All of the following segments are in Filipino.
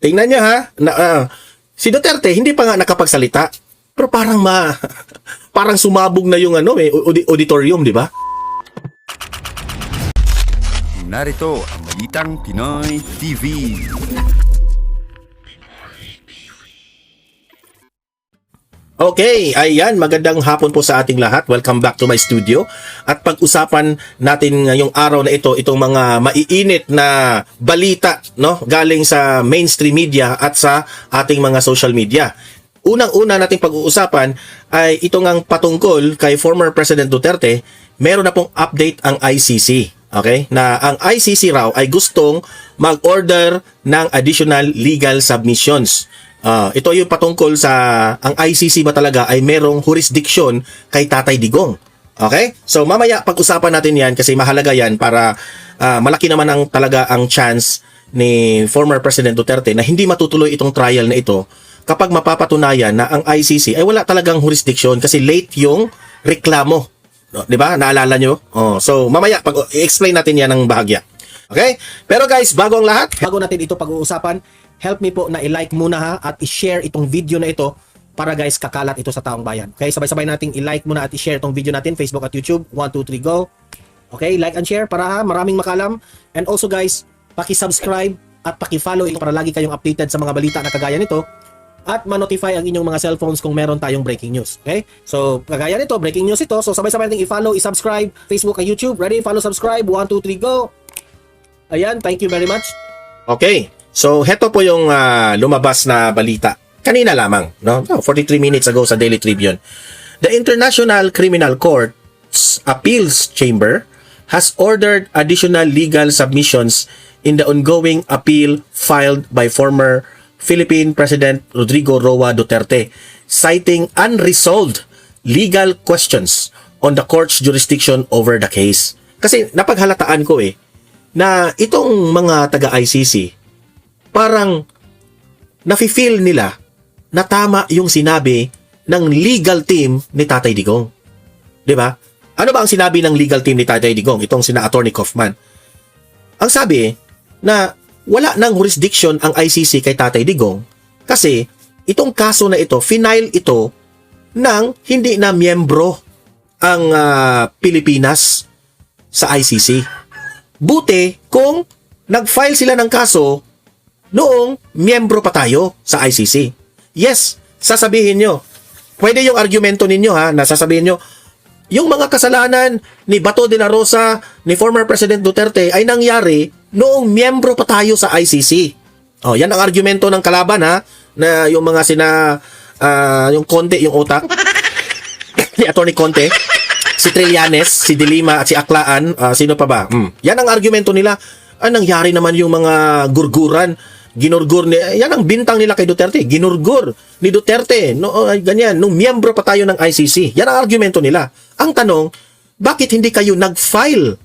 tingnan nyo ha, si Duterte hindi pa nga nakapagsalita. Pero parang parang sumabog na yung auditorium, di ba? Narito ang Balitang Pinoy TV. Okay, ayan, magandang hapon po sa ating lahat. Welcome back to my studio. At pag-usapan natin ngayong araw na ito, itong mga maiinit na balita, no, galing sa mainstream media at sa ating mga social media. Unang-una nating pag-uusapan ay itong ang patungkol kay former President Duterte. Meron na pong update ang ICC. Okay? Na ang ICC raw ay gustong mag-order ng additional legal submissions. Ito yung patungkol sa ang ICC ba talaga ay merong jurisdiction kay Tatay Digong. Okay? So mamaya pag-usapan natin yan kasi mahalaga yan para malaki naman ang talaga ang chance ni former President Duterte na hindi matutuloy itong trial na ito kapag mapapatunayan na ang ICC ay wala talagang jurisdiction kasi late yung reklamo. No, 'di ba? Naalala nyo? So mamaya i-explain natin yan ng bahagya. Okay? Pero guys, bago ang lahat, bago natin ito pag-uusapan, help me po na i-like muna ha at i-share itong video na ito para guys kakalat ito sa taong bayan. Okay? Sabay-sabay nating i-like muna at i-share itong video natin Facebook at YouTube. 1 2 3 go. Okay? Like and share para maraming makalam. And also guys, paki-subscribe at paki-follow ito para lagi kayong updated sa mga balita na kagaya nito. At ma-notify ang inyong mga cellphones kung meron tayong breaking news. Okay? So, kagaya nito, breaking news ito. So, sabay-sabay natin i-follow, i-subscribe, Facebook at YouTube. Ready? Follow, subscribe. 1, 2, 3, go! Ayan, thank you very much. Okay. So, heto po yung lumabas na balita. Kanina lamang, no? 43 minutes ago sa Daily Tribune. The International Criminal Court's Appeals Chamber has ordered additional legal submissions in the ongoing appeal filed by former Philippine President Rodrigo Roa Duterte, citing unresolved legal questions on the court's jurisdiction over the case. Kasi napaghalataan ko na itong mga taga-ICC parang nafi-feel nila na tama yung sinabi ng legal team ni Tatay Digong. 'Di ba? Ano ba ang sinabi ng legal team ni Tatay Digong? Itong sina Attorney Kaufman. Ang sabi na wala nang jurisdiction ang ICC kay Tatay Digong kasi itong kaso na ito, final ito ng hindi na miyembro ang Pilipinas sa ICC. Buti kung nag-file sila ng kaso noong miyembro pa tayo sa ICC. Yes, sasabihin nyo. Pwede yung argumento ninyo na sasabihin nyo, yung mga kasalanan ni Bato de la Rosa, ni former President Duterte ay nangyari noong miyembro pa tayo sa ICC. Yan ang argumento ng kalaban na yung mga yung Conte, yung utak, si Atty. Conte, si Trillanes, si De Lima at si Aklaan, sino pa ba? Yan ang argumento nila. Nangyari naman yung mga gurguran, ginurgur yan ang bintang nila kay Duterte, ginurgur ni Duterte, ganyan, nung miyembro pa tayo ng ICC. Yan ang argumento nila. Ang tanong, bakit hindi kayo nag-file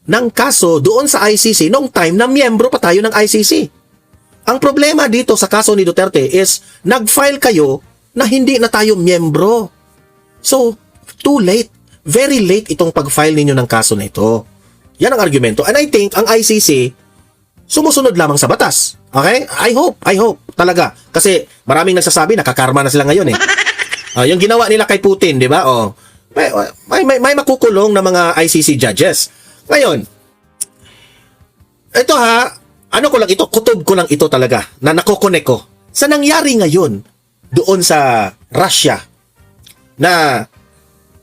ng kaso doon sa ICC noong time na miyembro pa tayo ng ICC? Ang problema dito sa kaso ni Duterte is nag-file kayo na hindi na tayo miyembro. So, too late. Very late itong pag-file ninyo ng kaso na ito. Yan ang argumento. And I think ang ICC sumusunod lamang sa batas. Okay? I hope talaga. Kasi maraming nagsasabi nakakarma na sila ngayon yung ginawa nila kay Putin, di ba? May makukulong na mga ICC judges. Ngayon, ito kutob ko lang ito talaga, na nakokonek ko sa nangyari ngayon doon sa Russia, na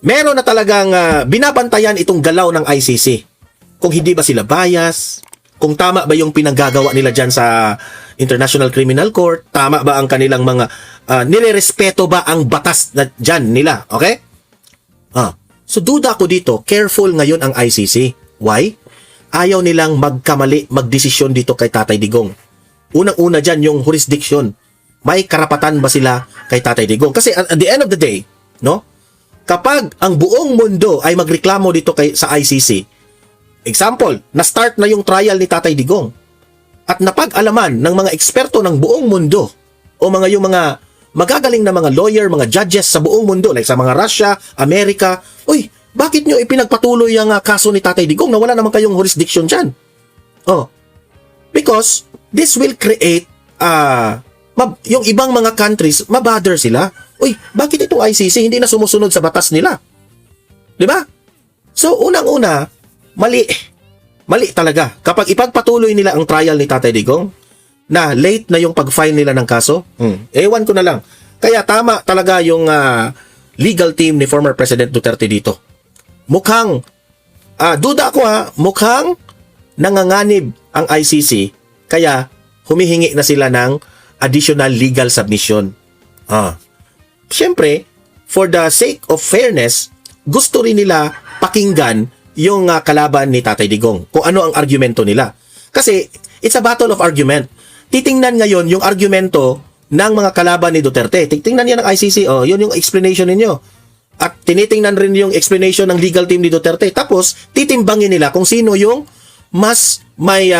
meron na talagang binabantayan itong galaw ng ICC. Kung hindi ba sila bias, kung tama ba yung pinanggagawa nila dyan sa International Criminal Court, tama ba ang kanilang mga, nirerespeto ba ang batas na dyan nila, okay? So duda ko dito, careful ngayon ang ICC. Why? Ayaw nilang magdesisyon dito kay Tatay Digong. Unang-una dyan yung jurisdiction. May karapatan ba sila kay Tatay Digong? Kasi at the end of the day, no? Kapag ang buong mundo ay magreklamo dito sa ICC, example, na-start na yung trial ni Tatay Digong at napag-alaman ng mga eksperto ng buong mundo o yung mga magagaling na mga lawyer, mga judges sa buong mundo, like sa mga Russia, Amerika, bakit nyo ipinagpatuloy ang kaso ni Tatay Digong na wala naman kayong jurisdiction dyan? Because this will create yung ibang mga countries, mabother sila. Uy, bakit itong ICC hindi na sumusunod sa batas nila? Di ba? So, unang-una, mali talaga. Kapag ipagpatuloy nila ang trial ni Tatay Digong, na late na yung pag-file nila ng kaso, ewan ko na lang. Kaya tama talaga yung legal team ni former President Duterte dito. Mukhang, duda ako mukhang nanganganib ang ICC, kaya humihingi na sila ng additional legal submission. Siyempre, for the sake of fairness, gusto rin nila pakinggan yung kalaban ni Tatay Digong, kung ano ang argumento nila. Kasi, it's a battle of argument. Titingnan ngayon yung argumento ng mga kalaban ni Duterte. Titingnan niya ng ICC, yun yung explanation ninyo. At tinitingnan rin yung explanation ng legal team ni Duterte. Tapos, titimbangin nila kung sino yung mas may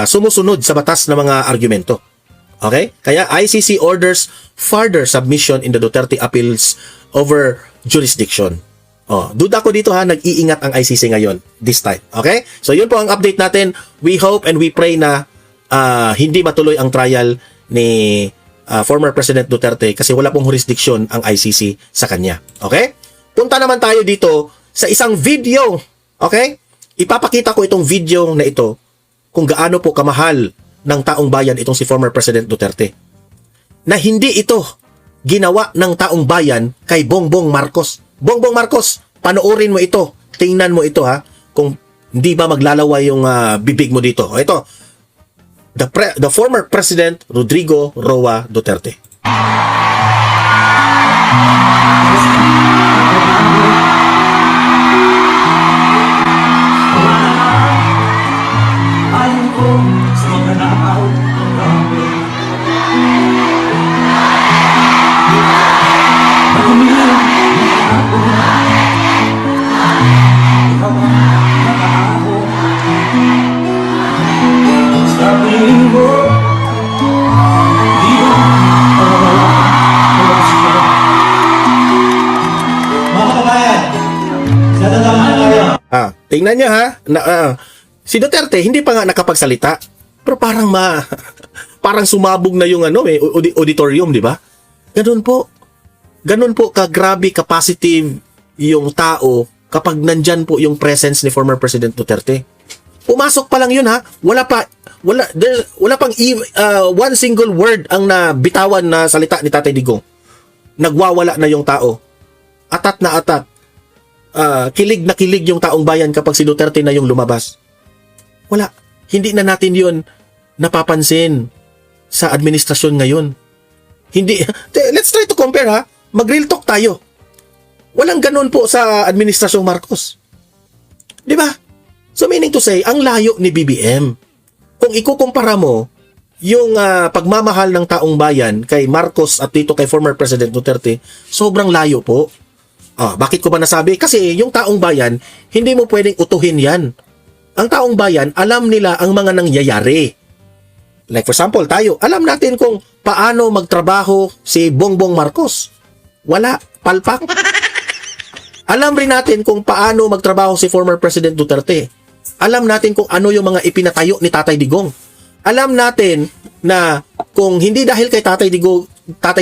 sumusunod sa batas ng mga argumento. Okay? Kaya ICC orders further submission in the Duterte appeals over jurisdiction. Duda ko dito nag-iingat ang ICC ngayon, this time. Okay? So, yun po ang update natin. We hope and we pray na hindi matuloy ang trial ni former President Duterte kasi wala pong jurisdiction ang ICC sa kanya. Okay? Punta naman tayo dito sa isang video. Okay? Ipapakita ko itong video na ito kung gaano po kamahal ng taong bayan itong si former President Duterte. Na hindi ito ginawa ng taong bayan kay Bongbong Marcos. Bongbong Marcos, panoorin mo ito. Tingnan mo ito kung hindi ba maglalaway yung bibig mo dito. Ito, the former President Rodrigo Roa Duterte. Tingnan nyo si Duterte hindi pa nga nakapagsalita, pero parang sumabog na yung auditorium, di ba? Ganun po kagrabe ka-positive yung tao kapag nandyan po yung presence ni former President Duterte. Pumasok pa lang yun wala pang one single word ang nabitawan na salita ni Tatay Digong. Nagwawala na yung tao. Atat na atat. Kilig na kilig yung taong bayan kapag si Duterte na yung lumabas. Wala. Hindi na natin yun napapansin sa administrasyon ngayon. Hindi. Let's try to compare Mag-real talk tayo. Walang ganun po sa administrasyong Marcos. Di ba? So meaning to say, ang layo ni BBM. Kung ikukumpara mo yung pagmamahal ng taong bayan kay Marcos at dito kay former President Duterte, sobrang layo po. Bakit ko ba nasabi? Kasi yung taong bayan, hindi mo pwedeng utuhin yan. Ang taong bayan, alam nila ang mga nangyayari. Like for example, tayo, alam natin kung paano magtrabaho si Bongbong Marcos. Wala, palpak. Alam rin natin kung paano magtrabaho si former President Duterte. Alam natin kung ano yung mga ipinatayo ni Tatay Digong. Alam natin na kung hindi dahil kay Tatay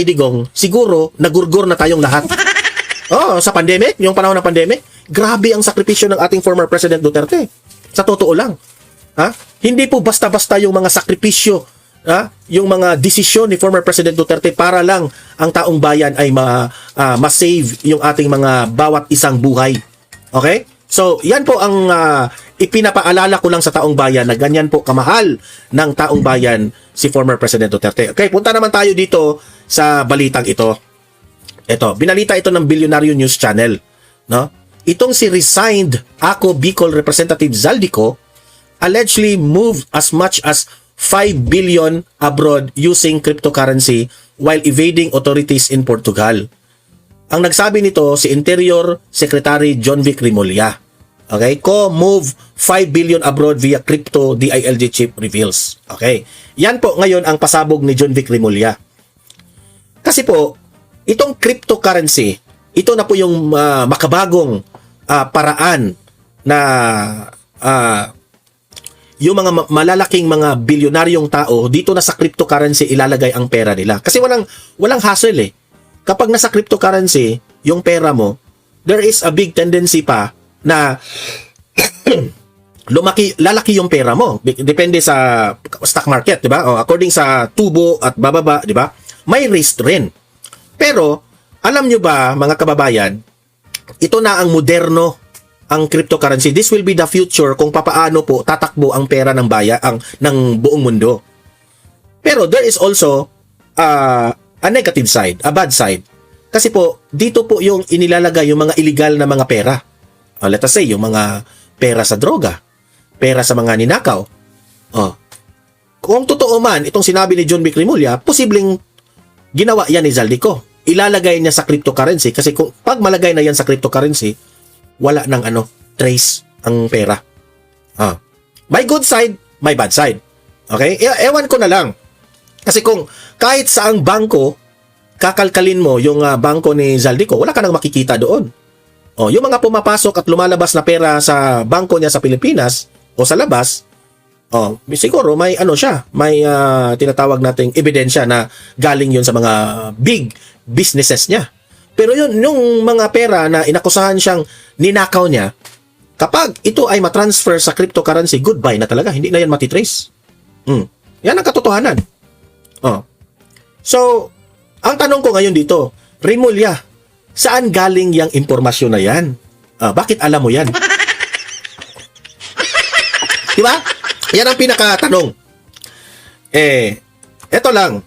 Digong, siguro nagurgur na tayong lahat. Sa pandemic, yung panahon ng pandemic, grabe ang sakripisyo ng ating former President Duterte. Sa totoo lang. Hindi po basta-basta yung mga sakripisyo, yung mga desisyon ni former President Duterte para lang ang taong bayan ay ma-save yung ating mga bawat isang buhay. Okay? So, yan po ang ipinapaalala ko lang sa taong bayan na ganyan po kamahal ng taong bayan si former President Duterte. Okay, punta naman tayo dito sa balitang ito. Ito, binalita ito ng Bilyonaryo News Channel, no? Itong si resigned Ako Bicol Representative Zaldico allegedly moved as much as 5 billion abroad using cryptocurrency while evading authorities in Portugal. Ang nagsabi nito si Interior Secretary John Vic Rimulya. Okay, move 5 billion abroad via crypto, DILG chief reveals. Okay. Yan po ngayon ang pasabog ni John Vic Rimulya. Kasi po itong cryptocurrency, ito na po yung makabagong paraan na yung mga malalaking mga bilyonaryong tao dito na sa cryptocurrency ilalagay ang pera nila. Kasi walang hassle eh. Kapag nasa cryptocurrency, yung pera mo, there is a big tendency pa na lalaki yung pera mo. Depende sa stock market, di ba? O, according sa tubo at bababa, di ba? May risk rin. Pero, alam nyo ba, mga kababayan, ito na ang moderno, ang cryptocurrency. This will be the future kung papaano po tatakbo ang pera ng ng buong mundo. Pero there is also a negative side, a bad side. Kasi po, dito po yung inilalagay yung mga illegal na mga pera. Let us say, yung mga pera sa droga, pera sa mga ninakaw. Kung totoo man, itong sinabi ni John Vic Rimulya, posibleng ginawa yan ni Zaldico. Ilalagay niya sa cryptocurrency kasi kung pag malagay na yan sa cryptocurrency, wala nang trace ang pera. May good side, may bad side. Okay? Ewan ko na lang. Kasi kung kahit saang bangko, kakalkalin mo yung bangko ni Zaldico, wala ka nang makikita doon. Yung mga pumapasok at lumalabas na pera sa bangko niya sa Pilipinas o sa labas, siguro may may tinatawag nating ebidensya na galing yun sa mga big businesses niya. Pero yung mga pera na inakusahan siyang ninakaw niya, kapag ito ay matransfer sa cryptocurrency, goodbye na talaga. Hindi na yan matitrace. Yan ang katotohanan. So, ang tanong ko ngayon dito, Rimulya, saan galing yung impormasyon na yan? Bakit alam mo yan? Diba? Yan ang pinakatanong. Eto lang.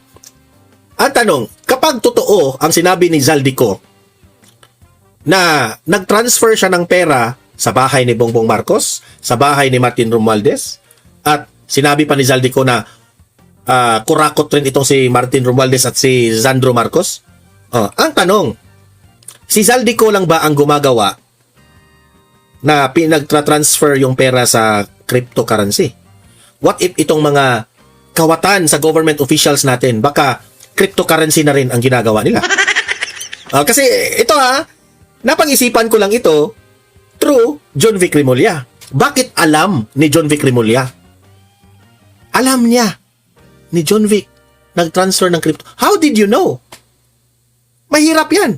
Ang tanong, kapag totoo ang sinabi ni Zaldico na nag-transfer siya ng pera sa bahay ni Bongbong Marcos, sa bahay ni Martin Romualdez, at sinabi pa ni Zaldico na kurakot rin itong si Martin Romualdez at si Sandro Marcos, ang tanong, si Zaldico lang ba ang gumagawa na pinagtra-transfer yung pera sa cryptocurrency? What if itong mga kawatan sa government officials natin, baka cryptocurrency na rin ang ginagawa nila? Kasi ito napag-isipan ko lang ito through John Vic Rimulya. Bakit alam ni John Vic Rimulya? Alam niya ni John Vic nag-transfer ng crypto. How did you know? Mahirap yan.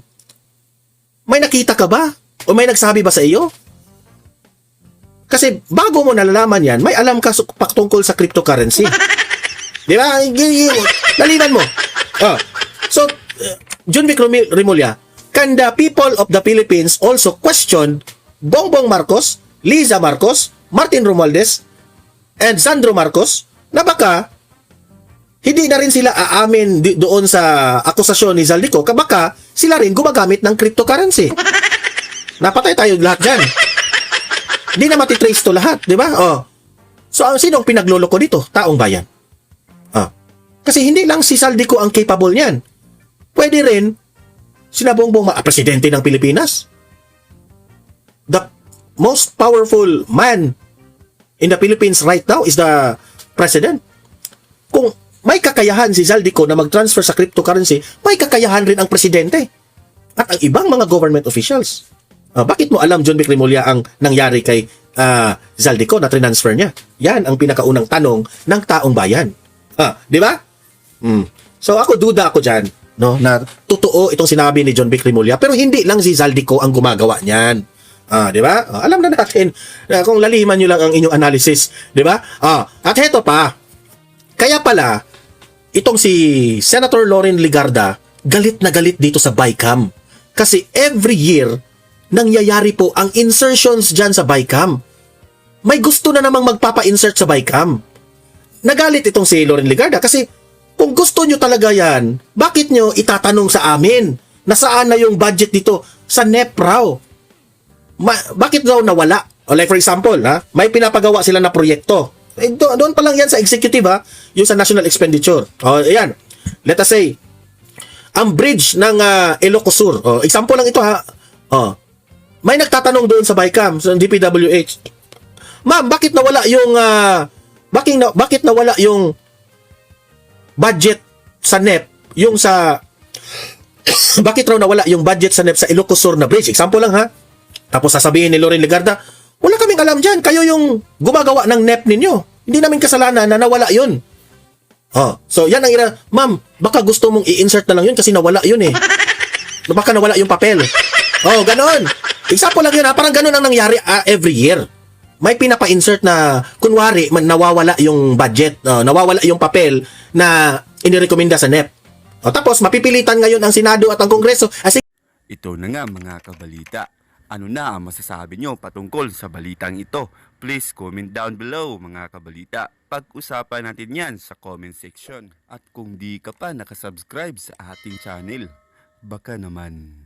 May nakita ka ba? O may nagsabi ba sa iyo? Kasi bago mo nalalaman yan, may alam ka tungkol sa cryptocurrency. Di ba? Naliman mo. So, John Vic Rimulya, can the people of the Philippines also question Bongbong Marcos, Liza Marcos, Martin Romualdez, and Sandro Marcos na baka hindi na rin sila aamin doon sa akusasyon ni Zaldico, baka sila rin gumagamit ng cryptocurrency. Napatay tayo lahat dyan. Hindi na matitrace to lahat, di ba? So, sinong pinagloloko dito? Taong bayan. Kasi hindi lang si Zaldico ang capable niyan. Pwede rin sina Bongbong presidente ng Pilipinas. The most powerful man in the Philippines right now is the president. Kung may kakayahan si Zaldico na mag-transfer sa cryptocurrency, may kakayahan rin ang presidente at ang ibang mga government officials. Bakit mo alam, John Vic Rimulya, ang nangyari kay Zaldico na transfer niya? Yan ang pinakaunang tanong ng taong bayan. Di ba? So duda ako dyan, no, na totoo itong sinabi ni John Vic Rimulya, pero hindi lang si Zaldico ang gumagawa niyan. Di ba? Alam na natin kung laliman nyo lang ang inyong analysis, di ba? At heto pa, kaya pala itong si Senator Loren Legarda galit na galit dito sa BICAM kasi every year nangyayari po ang insertions dyan sa BICAM. May gusto na namang magpapa-insert sa BICAM. Nagalit itong si Loren Legarda kasi kung gusto nyo talaga yan, bakit nyo itatanong sa amin na saan na yung budget dito? Sa NEP raw. Bakit daw nawala? Like for example, may pinapagawa sila na proyekto. Doon pa lang yan sa executive, yung sa national expenditure. Ayan. Let us say, ang bridge ng Ilocos Sur. Example lang ito, may nagtatanong doon sa BICAM, sa DPWH. Ma'am, bakit nawala yung bakit nawala yung budget sa NEP, yung sa bakit raw nawala yung budget sa NEP sa Ilocos Sur na bridge? Example lang, Tapos sasabihin ni Loren Legarda, wala kaming alam dyan, kayo yung gumagawa ng NEP ninyo. Hindi namin kasalanan na nawala yun. Oh, so yan ang ma'am, baka gusto mong i-insert na lang yun kasi nawala yun eh. Baka nawala yung papel. Oh, ganon. Example lang yun ha, parang ganon ang nangyari every year. May pinapa-insert na, kunwari, nawawala yung budget, nawawala yung papel na inirekomenda sa NEP. O, tapos, mapipilitan ngayon ang Senado at ang Kongreso. Ito na nga mga kabalita. Ano na ang masasabi nyo patungkol sa balitang ito? Please comment down below mga kabalita. Pag-usapan natin yan sa comment section. At kung di ka pa nakasubscribe sa ating channel, baka naman